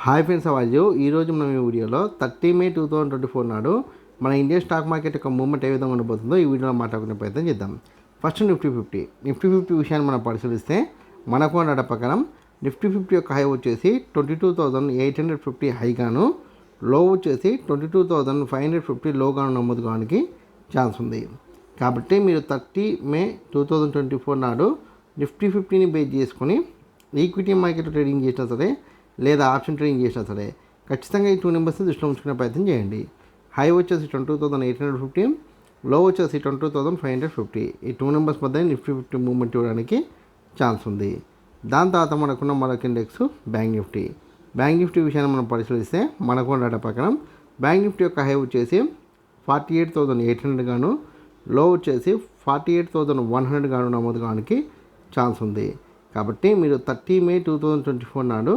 Hi friends, అవాజు ఈరోజు మనం ఈ వీడియోలో 30 మే 2024 నాడు మన ఇండియన్ స్టాక్ మార్కెట్ యొక్క మూవ్మెంట్ ఏ విధంగా ఉండబోతుందో ఈ వీడియోలో మాట్లాడుకునే ప్రయత్నం చేద్దాం. ఫస్ట్ నిఫ్టీ 50 విషయాన్ని మనం పరిశీలిస్తే మనకు డేటా ప్రకారం నిఫ్టీ 50 యొక్క హై వచ్చేసి 22,850 హైగాను, లో వచ్చేసి 22,550 లోగాను నమోదు కావడానికి ఛాన్స్ ఉంది. కాబట్టి మీరు 30 మే 2024 నాడు నిఫ్టీ 50ని బేస్ చేసుకొని ఈక్విటీ మార్కెట్ ట్రేడింగ్ చేసినా సరే లేదా ఆప్షన్ ట్రేడింగ్ చేసినా సరే ఖచ్చితంగా ఈ 2 నెంబర్స్ని దృష్టిలో ఉంచుకునే ప్రయత్నం చేయండి. హై వచ్చేసి 22,850, లో వచ్చేసి 22,550. ఈ 2 నెంబర్స్ మధ్య నిఫ్టీ 50 మూవ్మెంట్ ఇవ్వడానికి ఛాన్స్ ఉంది. దాని తర్వాత మనకున్న మరొక ఇండెక్స్ బ్యాంక్ నిఫ్టీ విషయాన్ని మనం పరిశీలిస్తే మనకున్న డేటా ప్రకారం బ్యాంక్ నిఫ్టీ యొక్క హై వచ్చేసి 48,800 గాను, లో వచ్చేసి 48,100 గాను నమోదు కావడానికి ఛాన్స్ ఉంది. కాబట్టి మీరు 30 మే 2024 నాడు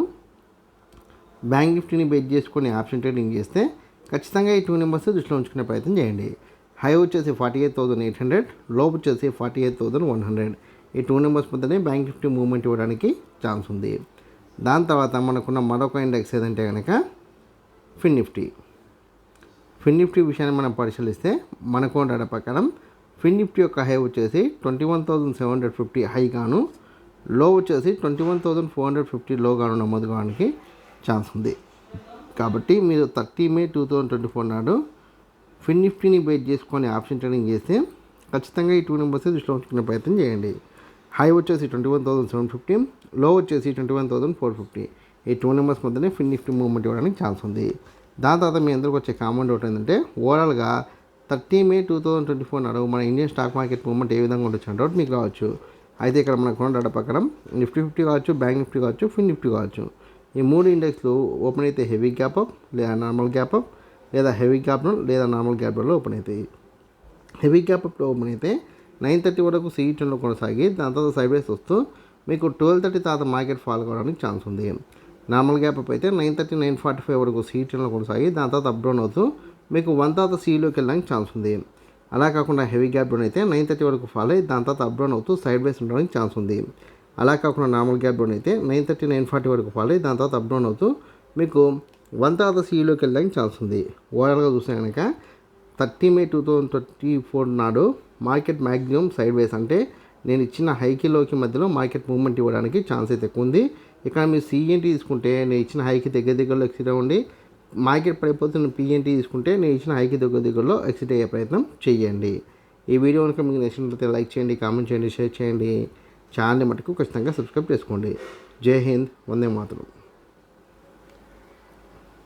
బ్యాంక్ నిఫ్టీని బేస్ చేసుకొని ఆప్షన్ ట్రేడింగ్ చేస్తే ఖచ్చితంగా ఈ 2 నెంబర్స్ దృష్టిలో ఉంచుకునే ప్రయత్నం చేయండి. హై వచ్చేసి 48,800, లో వచ్చేసి 48,100. ఈ 2 నెంబర్స్ మధ్యనే బ్యాంక్ నిఫ్టీ మూవ్మెంట్ ఇవ్వడానికి ఛాన్స్ ఉంది. దాని తర్వాత మనకున్న మరొక ఇండెక్స్ ఏదంటే కనుక ఫిన్ నిఫ్టీ విషయాన్ని మనం పరిశీలిస్తే మనకు డేటా ప్రకారం ఫిన్ నిఫ్టీ యొక్క హై వచ్చేసి 21,750 హై గాను, లో వచ్చేసి 21,450 లో గాను నమోదు కావడానికి ఛాన్స్ ఉంది. కాబట్టి మీరు 30 మే 2024 నాడు ఫిన్ నిఫ్టీని బేస్ చేసుకొని ఆప్షన్ ట్రేడింగ్ చేస్తే ఖచ్చితంగా ఈ 2 నెంబర్స్ దృష్టిలో ఉంచుకునే ప్రయత్నం చేయండి. హై వచ్చేసి 21,750, లో వచ్చేసి 21,450. ఈ 2 నెంబర్స్ మధ్యనే ఫిన్ నిఫ్టీ మూవ్మెంట్ ఇవ్వడానికి ఛాన్స్ ఉంది. దాని తర్వాత మీ అందరికి వచ్చే కామెంట్ ఒకటి ఏంటంటే ఓవరాల్గా 30 మే 2024 నాడు మన ఇండియన్ స్టాక్ మార్కెట్ మూవ్మెంట్ ఏ విధంగా ఉండొచ్చు అంటే మీకు రావచ్చు. అయితే ఇక్కడ మనకు డేటా ప్రకారం నిఫ్టీ 50 కావచ్చు, బ్యాంక్ నిఫ్టీ కావచ్చు, ఫిన్ నిఫ్టీ కావచ్చు, ఈ 3 ఇండెక్స్లు ఓపెన్ అయితే హెవీ గ్యాప్ అప్ లేదా నార్మల్ గ్యాప్ అప్ లేదా హెవీ గ్యాప్ డౌన్ లేదా నార్మల్ గ్యాప్ డౌన్లో ఓపెన్ అవుతాయి. హెవీ గ్యాప్ అప్లో ఓపెన్ అయితే 9:30 వరకు సీఈటీలో కొనసాగి దాని తర్వాత సైడ్ వేస్ వస్తూ మీకు 12:30 తర్వాత మార్కెట్ ఫాల్ కావడానికి ఛాన్స్ ఉంది. నార్మల్ గ్యాప్ అప్ అయితే 9:30, 9:45 వరకు సీఈటీలో కొనసాగి దాని తర్వాత అప్ డౌన్ అవుతూ మీకు 1 తర్వాత సీలోకి వెళ్ళడానికి ఛాన్స్ ఉంది. అలా కాకుండా హెవీ గ్యాప్ డౌన్ అయితే 9:30 వరకు ఫాల్ అయ్యి దాని తర్వాత అప్ డౌన్ అవుతూ సైడ్ వేస్ ఉండడానికి ఛాన్స్ ఉంది. అలా కాకుండా నార్మల్ గ్యాప్ డౌన్ అయితే 9:30, 9:40 వరకు ఫాల్ అయ్యి దాని తర్వాత అప్ డౌన్ అవుతూ మీకు 1 తర్వాత సీలోకి వెళ్ళడానికి ఛాన్స్ ఉంది. ఓవరాల్గా చూస్తే కనుక 30 మే 2024 నాడు మార్కెట్ మ్యాక్సిమం సైడ్ వేస్ అంటే నేను ఇచ్చిన హైకి లోకి మధ్యలో మార్కెట్ మూవ్మెంట్ ఇవ్వడానికి ఛాన్స్ అయితే ఎక్కువ ఉంది. ఇక్కడ మీరు సిఎన్టీ తీసుకుంటే నేను ఇచ్చిన హైకి దగ్గరలో ఎక్సిట్ అవ్వండి. మార్కెట్ పడిపోతున్న పిఎన్టీ తీసుకుంటే నేను ఇచ్చిన హైకి దగ్గరలో ఎక్సిట్ అయ్యే ప్రయత్నం చేయండి. ఈ వీడియో కనుక మీకు నచ్చినట్లయితే లైక్ చేయండి, కామెంట్ చేయండి, షేర్ చేయండి. ఛానల్ని మటుకు ఖచ్చితంగా సబ్స్క్రైబ్ చేసుకోండి. జై హింద్, వందే మాతరం.